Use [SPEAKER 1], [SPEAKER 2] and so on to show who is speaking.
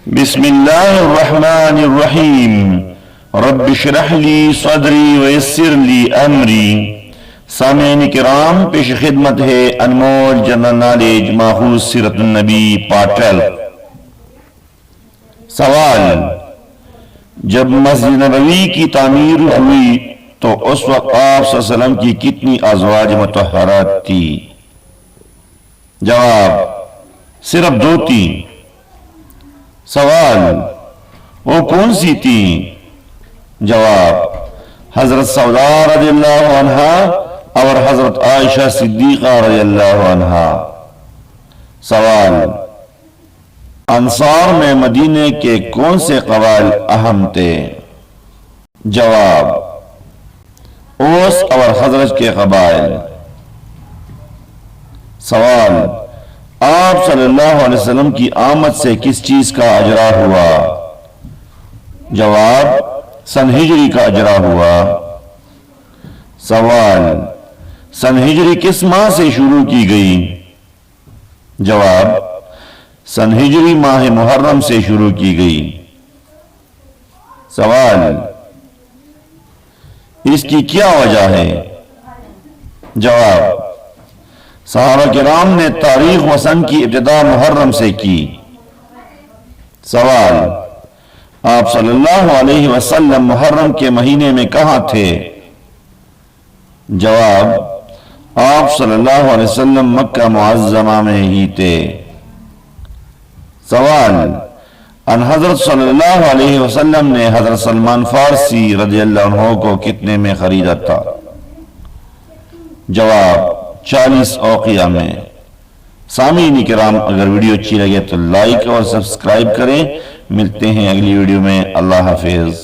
[SPEAKER 1] بسم اللہ الرحمن الرحیم رب اشرح لی صدری ویسر لی امری۔ سامعین کرام، پیش خدمت ہے انمول جنرل نالج ماخوذ سیرت النبی پارٹ 12۔ سوال: جب مسجد نبوی کی تعمیر ہوئی تو اس وقت آپ صلی اللہ علیہ وسلم کی کتنی ازواج مطہرات تھی؟ جواب: صرف 2 تھی۔ سوال: وہ کون سی تھی؟ جواب: حضرت سودا رضی اللہ عنہا اور حضرت عائشہ صدیقہ رضی اللہ عنہا۔ سوال: انصار میں مدینے کے کون سے قبائل اہم تھے؟ جواب: اوس اور خزرج کے قبائل۔ سوال: آپ صلی اللہ علیہ وسلم کی آمد سے کس چیز کا اجرا ہوا؟ جواب: سن ہجری کا اجرا ہوا۔ سوال: سن ہجری کس ماہ سے شروع کی گئی؟ جواب: سن ہجری ماہ محرم سے شروع کی گئی۔ سوال: اس کی کیا وجہ ہے؟ جواب: صحابہ کرام نے تاریخ و سن کی ابتدا محرم سے کی۔ سوال: آپ صلی اللہ علیہ وسلم محرم کے مہینے میں کہاں تھے؟ جواب: آپ صلی اللہ علیہ وسلم مکہ معظمہ میں ہی تھے۔ سوال: ان حضرت صلی اللہ علیہ وسلم نے حضرت سلمان فارسی رضی اللہ عنہ کو کتنے میں خریدا تھا؟ جواب: 40 اوقیہ میں۔ سامعین کرام، اگر ویڈیو اچھی لگے تو لائک اور سبسکرائب کریں۔ ملتے ہیں اگلی ویڈیو میں۔ اللہ حافظ۔